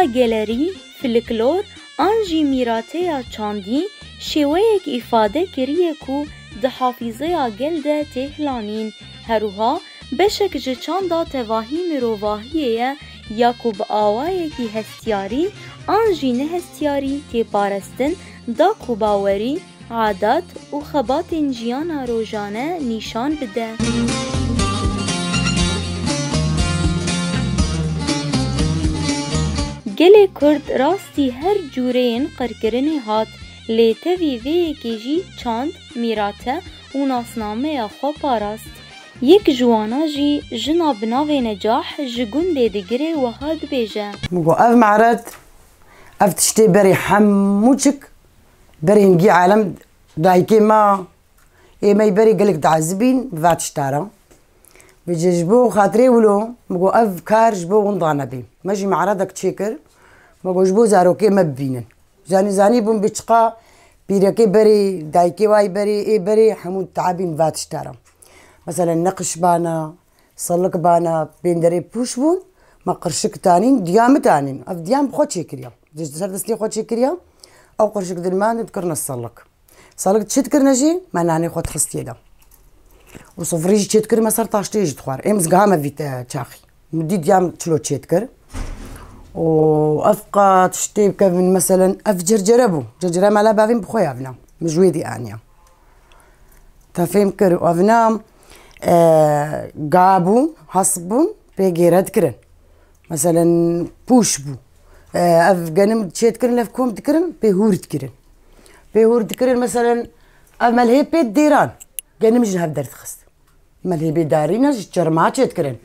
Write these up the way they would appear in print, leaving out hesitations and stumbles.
یا گلری، فلکلور، آنجی میراته چاندی شویک ifade کریه کو ده حافظه گل ده تهلانین هروها بشک جه چاندا تواهی مروواهیه یا کو با آوائه کی هستیاری آنجی نه هستیاری تی پارستن دا کو باوری عادات و خبات جیانا روزانه نشان بده. گل کرد راستی هر جورین قرکرنی هات لیته وی کیجی چاند میراته و ناسنامه خو پاراست. یک جوانا جی جنا بناو نجاح جگونده دگره و هاد بیجه. مگو اف معرض اف تشتی بری حموچک بری هنگی عالم دایکی ما ایمی بری گلک دعزبین بفاتشتارا بججبو خاطري ولو مگو اف کار جبو وندانا بیم ماجی معرضك تشيكر مگو جبو زاروكي مبينن زاني بون بيتشقا بيركي بري دايكي واي بري اي بري حمود تعابين فاتشتارا مثلا نقش بانا صلك بانا بيندري بوش بون ما قرشك تانين ديام تانين اف ديام بخو تشيكريا سردس لي خو تشيكريا او قرشك دلمان تذكرنا صلك تشتكرنا جي ما نعني خو تخستي دا وصفريج تشتكر ما صار طاشتيج تخوار امس قامه فيتا تشاخي مدي ديام تشلو تشتكر وافقا تشتي كفن مثلا اف جرجربو جرجره مالا بافين بخويا افنا مجويدي انيا تفهم كر افنا قابو حسبون بيجيرد كرن مثلا بوشبو اف جنم تشتكرن لفكم تكرن بيهورد كرن مثلا امل بيت ديران جنم جهاب درت خست مال بي دارينا جرما تشتكرن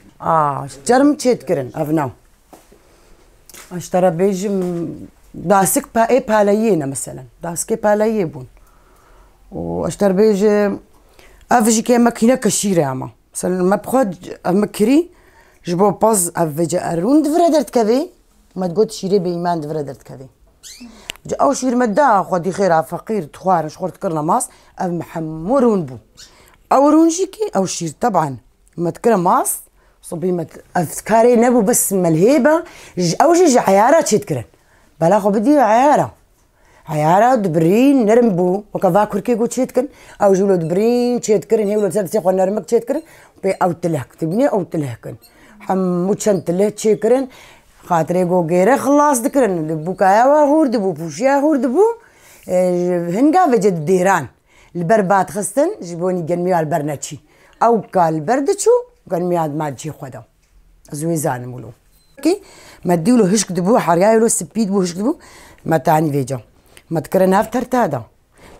جرم تشتكرن افنا اشترى بيجم داسك با بالاينا مثلا داسك بالاي بون واشترى بيج افجي كي ماكينه كشيره اما مثلا ما بخد مكري جبو باز افجي ارون دفردرت كذي ما تقول شيري بيمان دفردرت كذي او شير مدا خدي خير فقير تخوار شخور تكرنا ماس اف محمورون بو او رونجيكي او شير طبعا ما تكرم ماس صبي افكاري نبو بس ملهيبه او جي عياره تشتكرن بلا خو بدي عياره دبرين نرمبو وكذا كركي قلت تشتكن او جولو دبرين تشتكرن هي ولو تسالتي خو نرمك تشتكرن بي او تلهك تبني او تلهكن حموتشن تله تشكرن خاطري جو غير خلاص دكرن بوكايا هور دبو بوشيا هور دبو هنقا فجد ديران البربات خستن جيبوني جنمي على البرناتشي او قال بردشو قال مياد ما تجي خدا زويزان مولو كي ما ديولو هشك دبو حريايلو سبيد بو هشك دبو ما تعني فيجا ما تكرنا في ترتادا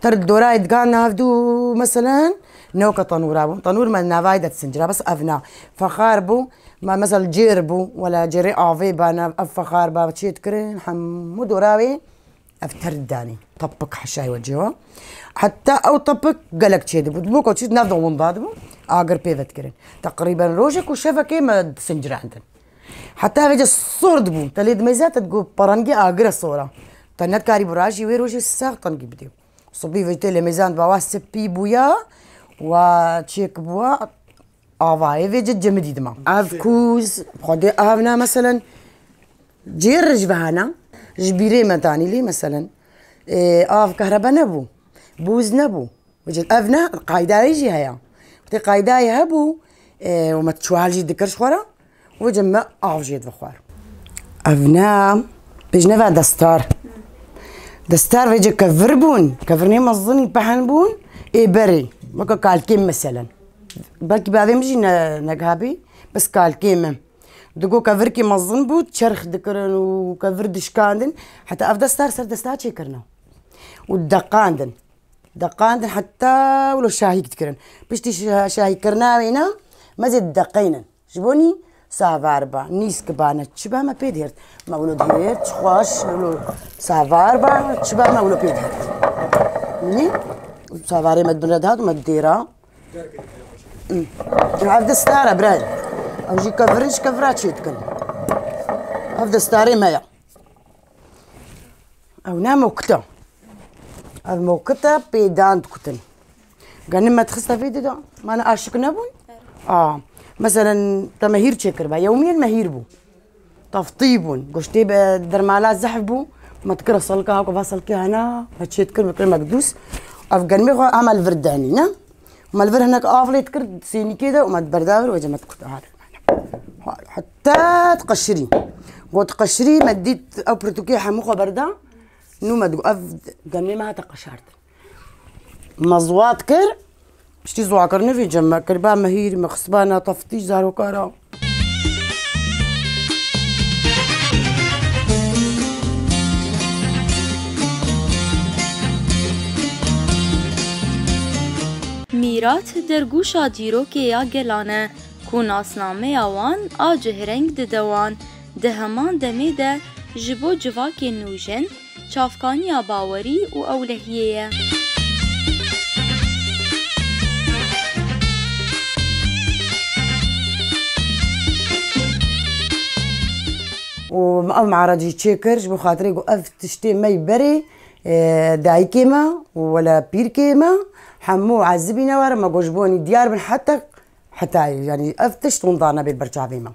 تر الدورا يتقانا هفدو مثلا نوكا طنور ما نافايدة سنجرا بس افنا فخار بو ما مثلا جيربو ولا جري افي بانا افخار با تشي تكرن حمود وراوي افتر الداني طبق حشاي وجهه حتى او طبق قالك تشي دبو دبوكو تشي نافدو من بعض اقر بيفت كرن تقريبا روجك وشافا كيما سنجر عندن حتى فيجا الصور دبو تليد ميزات تقول برانجي اقر الصوره تنات كاري براجي ويروجي الساق طنقي بديو صبي فيجي لي ميزان بواس بي بويا وتشيك بوا افاي فيجي جمدي دما افكوز خدي افنا مثلا جير جبهانا جبيري متاني لي مثلا اف كهرباء نبو بوز نبو وجد افنا قايده يجي هيا قايده يهبو وما تشوالجي دكرش خورا وجمع افجيت بخوار افنا بجنبا دستار فيجي كفربون كفرني مظني بحنبون اي بري بقى كالكيم مثلا باقي بعد مجي نقابي بس كالكيم دقو كفركي مظن بو تشرخ دكرن وكفر دشكاندن حتى اف دستار سر دستار شيكرنا والدقاندن حتى ولو شاهي تكرن بشتي شاهي كرناوينا مزيد دقينا جبوني سافاربا نيسك بانا تشبا ما بيدهرت ما ولو دهرت خواش ولو سافاربا تشبا ما ولو بيدهرت مني سافاري مد بلدهات ومد ديرا عبد الستارة براي او جي كفرنش كفرات شيتكن عبد الستاري مايا او نام وقتا الموقتا بيدان تكتن قال ما تخصها في ده ما انا اشك نبون مثلا تماهير تشكر با يوميا مهير بو تفطيبون قشتي درمالات زحبو ما تكره صلكها وكفا صلكها هنا هادشي تكر مكر مقدوس افغان ميغو عمل فرداني نا ما الفر هناك افلي تكر سيني كده وما تبرداور وجا ما تكر حتى تقشري وتقشري ما ديت او برتوكي حموخه بردا نو ما تقف قمي ما تقشرت مزوات كر شتي زواكرني في جمع كربا مهير مخصبانه طفتيش زارو كارا میرات در گوشا دیروکیا گلانه کو ناسنامه وان آجهرنگ ددوان ده همان دمه ده جبو جواک نوجن چافکانی باوری و اولهیه و مع راجي تشيكر جبو خاطري قف تشتي مي بري داي كيما ولا بير كيما حمو عزبي نوار ما جوجبوني ديار من حتى يعني افتش تنضانا بالبرشا بيما